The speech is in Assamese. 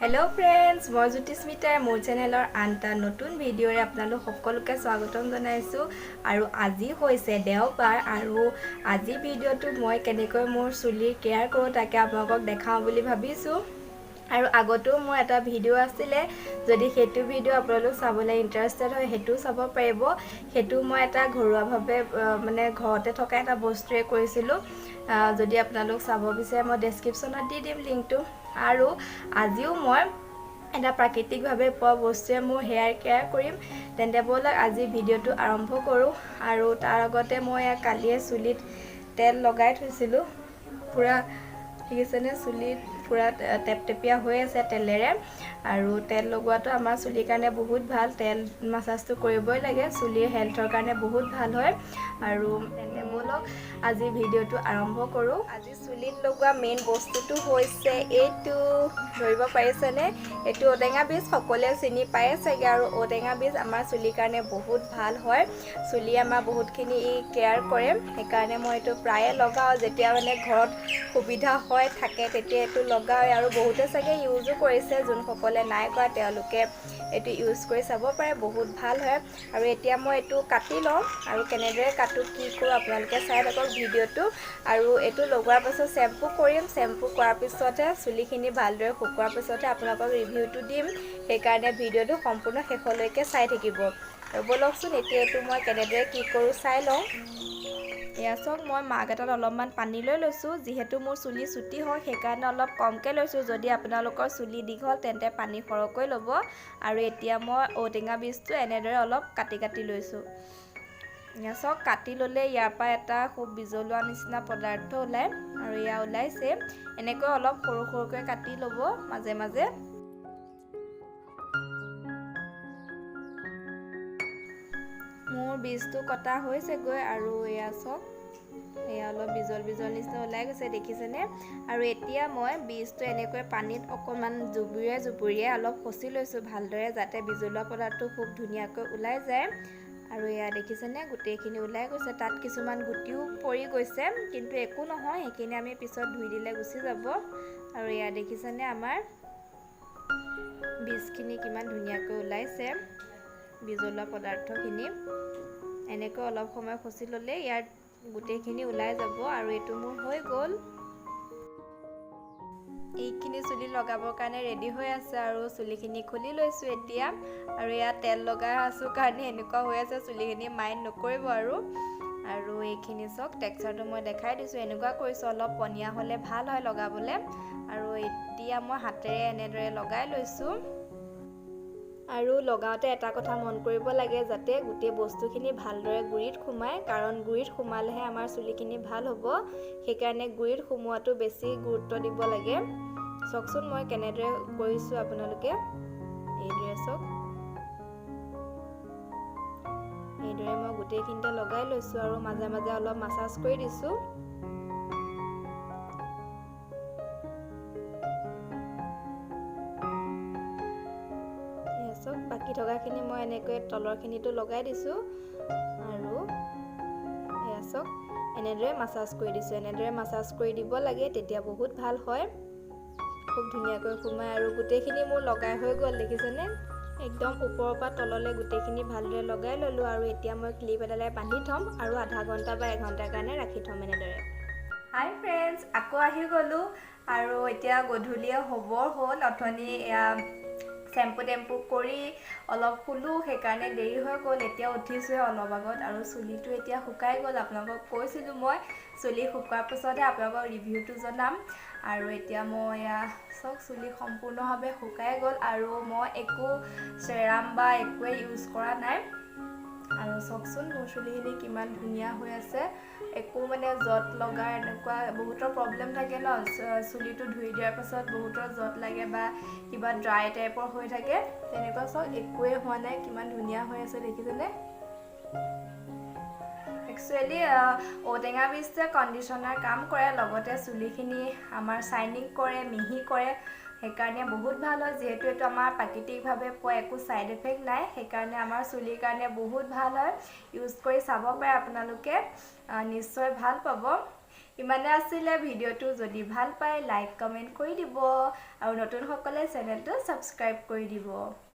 हेलो फ्रेंड्स, मैं ज्योतिस्मितार मोर चेनेलर आनटा नतुन भिडिओरे आपनालोक सकलोके स्वागतम जनाइছোঁ। आरु আজি হৈছে देवबार आरु আজি भिडिओটো মই কেনেকৈ মোৰ চুলিৰ কেয়াৰ কৰোঁ তাকে আপোনালোকক দেখাওঁ বুলি ভাবিছোঁ। আৰু আগতেও মোৰ এটা ভিডিও আছিলে, যদি সেইটো ভিডিও আপোনালোক চাবলৈ ইন্টাৰেষ্টেড হয় সেইটো চাব পাৰিব। সেইটো মই এটা ঘৰুৱাভাৱে মানে ঘৰতে থকা এটা বস্তুৰে কৰিছিলোঁ। যদি আপোনালোক চাব বিচাৰে মই ডেছক্ৰিপশ্যনত দি দিম লিংকটো। আৰু আজিও মই এটা প্ৰাকৃতিকভাৱে পোৱা বস্তুৱে মোৰ হেয়াৰ কেয়াৰ কৰিম। তেন্তে ব'লক আজি ভিডিওটো আৰম্ভ কৰোঁ। আৰু তাৰ আগতে মই কালিয়ে চুলিত তেল লগাই থৈছিলোঁ। পুৰা দেখিছেনে, চুলিত পুৰা টেপটেপীয়া হৈ আছে তেলেৰে। আৰু তেল লগোৱাটো আমাৰ চুলিৰ কাৰণে বহুত ভাল। তেল মাছাজটো কৰিবই লাগে, চুলিৰ হেল্থৰ কাৰণে বহুত ভাল হয়। আৰু তেন্তে ব'লক আজি ভিডিওটো আৰম্ভ কৰোঁ। আজি চুলিত লগোৱা মেইন বস্তুটো হৈছে এইটো, ধৰিব পাৰিছেনে? এইটো ঔটেঙা বীজ, সকলোৱে চিনি পায়ে চাগে। আৰু ঔটেঙা বীজ আমাৰ চুলিৰ কাৰণে বহুত ভাল হয়। চুলি আমাৰ বহুতখিনি কেয়াৰ কৰে, সেইকাৰণে মই এইটো প্ৰায়ে লগাওঁ। যেতিয়া মানে ঘৰত সুবিধা হয় থাকে তেতিয়া এইটো লগাওঁ। আৰু বহুতে চাগে ইউজো কৰিছে, যোনসকলে নাই কৰা তেওঁলোকে এইটো ইউজ কৰি চাব পাৰে, বহুত ভাল হয়। আৰু এতিয়া মই এইটো কাটি লওঁ, আৰু কেনেদৰে কাটো কি কৰোঁ আপোনালোকে চাই থাকক ভিডিঅ'টো। আৰু এইটো লগোৱাৰ পাছত শ্বেম্পু কৰিম। শ্বেম্পু কৰাৰ পিছতহে চুলিখিনি ভালদৰে শুকোৱাৰ পিছতহে আপোনালোকক ৰিভিউটো দিম। সেইকাৰণে ভিডিঅ'টো সম্পূৰ্ণ শেষলৈকে চাই থাকিব। আৰু ব'লকচোন এতিয়া এইটো মই কেনেদৰে কি কৰোঁ চাই লওঁ। এয়া চাওক, মই মাগ এটাত অলপমান পানী লৈ লৈছোঁ। যিহেতু মোৰ চুলি চুটি হয় সেইকাৰণে অলপ কমকৈ লৈছোঁ। যদি আপোনালোকৰ চুলি দীঘল তেন্তে পানী সৰহকৈ ল'ব। আৰু এতিয়া মই ঔটেঙা বীজটো এনেদৰে অলপ কাটি কাটি লৈছোঁ। এয়া চাওক, কাটি ল'লে ইয়াৰ পৰা এটা খুব বিজলুৱা নিচিনা পদাৰ্থ ওলায়। আৰু এয়া ওলাইছে। এনেকৈ অলপ সৰু সৰুকৈ কাটি ল'ব মাজে মাজে। মোৰ বীজটো কটা হৈছেগৈ। আৰু এয়া চাওক, এয়া অলপ বিজল বিজল নিচিনা ওলাই গৈছে, দেখিছেনে? আৰু এতিয়া মই বীজটো এনেকৈ পানীত অকণমান জুবুৰিয়াই অলপ খচি লৈছোঁ ভালদৰে, যাতে বিজলুৱা পদাৰ্থটো খুব ধুনীয়াকৈ ওলাই যায়। আৰু এয়া দেখিছেনে, গোটেইখিনি ওলাই গৈছে। তাত কিছুমান গুটিও পৰি গৈছে, কিন্তু একো নহয়, সেইখিনি আমি পিছত ধুই দিলে গুচি যাব। আৰু এয়া দেখিছেনে আমাৰ বীজখিনি কিমান ধুনীয়াকৈ ওলাইছে, বিজলুৱা পদাৰ্থখিনি। এনেকৈ অলপ সময় খচি ল'লে ইয়াৰ গোটেইখিনি ওলাই যাব। আৰু এইটো মোৰ হৈ গ'ল। এইখিনি চুলি লগাবৰ কাৰণে ৰেডি হৈ আছে। আৰু চুলিখিনি খুলি লৈছোঁ এতিয়া। আৰু ইয়াত তেল লগাই আছোঁ কাৰণে এনেকুৱা হৈ আছে, চুলিখিনি মাইণ্ড নকৰিব। আৰু এইখিনি চাওক, টেক্সাৰটো মই দেখাই দিছোঁ। এনেকুৱা কৰিছোঁ, অলপ পনীয়া হ'লে ভাল হয় লগাবলৈ। আৰু এতিয়া মই হাতেৰে এনেদৰে লগাই লৈছোঁ। আৰু লগাওঁতে এটা কথা মন কৰিব লাগে, যাতে গোটেই বস্তুখিনি ভালদৰে গুৰিত সোমায়। কাৰণ গুৰিত সোমালেহে আমাৰ চুলিখিনি ভাল হ'ব। সেইকাৰণে গুৰিত সোমোৱাটো বেছি গুৰুত্ব দিব লাগে। চাওকচোন মই কেনেদৰে কৰিছোঁ, আপোনালোকে এইদৰে চাওক। এইদৰে মই গোটেইখিনিতে লগাই লৈছোঁ আৰু মাজে মাজে অলপ মাছাজ কৰি দিছোঁ। বাকী থকাখিনি মই এনেকৈ তলৰখিনিতো লগাই দিছোঁ। আৰু এয়া চাওক, এনেদৰে মাছাজ কৰি দিছোঁ। এনেদৰে মাছাজ কৰি দিব লাগে, তেতিয়া বহুত ভাল হয়, খুব ধুনীয়াকৈ সোমায়। আৰু গোটেইখিনি মোৰ লগাই হৈ গ'ল, দেখিছেনে? একদম ওপৰৰ পৰা তললৈ গোটেইখিনি ভালদৰে লগাই ল'লোঁ। আৰু এতিয়া মই ক্লিপ এডালে বান্ধি থ'ম আৰু আধা ঘণ্টা বা এঘণ্টাৰ কাৰণে ৰাখি থ'ম এনেদৰে। হাই ফ্ৰেণ্ডছ, আকৌ আহি গ'লোঁ। আৰু এতিয়া গধূলিয়ে হ'বৰ হ'ল। অথনি এয়া চেম্পু টেম্পু কৰি অলপ শুলোঁ, সেইকাৰণে দেৰি হৈ গ'ল। এতিয়া উঠিছোঁহে অলপ আগত। আৰু চুলিটো এতিয়া শুকাই গ'ল। আপোনালোকক কৈছিলোঁ মই, চুলি শুকোৱাৰ পিছতহে আপোনালোকক ৰিভিউটো জনাম। আৰু এতিয়া মই এয়া চাওক, চুলি সম্পূৰ্ণভাৱে শুকাই গ'ল। আৰু মই একো চেৰাম বা একোৱে ইউজ কৰা নাই। আৰু চাওকচোন মোৰ চুলিখিনি কিমান ধুনীয়া হৈ আছে। একো মানে জট লগাৰ এনেকুৱা বহুতৰ প্ৰব্লেম থাকে ন, চুলিটো ধুই দিয়াৰ পাছত বহুতৰ জট লাগে বা কিবা ড্ৰাই টাইপৰ হৈ থাকে। তেনেকুৱা চাওক, একোৱেই হোৱা নাই, কিমান ধুনীয়া হৈ আছে, দেখিছেনে? একচুৱেলি ঔটেঙা বীজটোৱে কণ্ডিশ্যনাৰ কাম কৰে, লগতে চুলিখিনি আমাৰ শ্বাইনিং কৰে, মিহি কৰে। সেইকাৰণে বহুত ভাল হয়। যিহেতু এইটো আমাৰ প্ৰাকৃতিকভাৱে পোৱা, একো ছাইড এফেক্ট নাই, সেইকাৰণে আমাৰ চুলিৰ কাৰণে বহুত ভাল হয়। ইউজ কৰি চাব পাৰে আপোনালোকে, নিশ্চয় ভাল পাব। ইমানে আছিলে ভিডিঅ'টো যদি ভাল পায় লাইক কমেণ্ট কৰি দিব আৰু নতুনসকলে চেনেলটো ছাবস্ক্ৰাইব কৰি দিব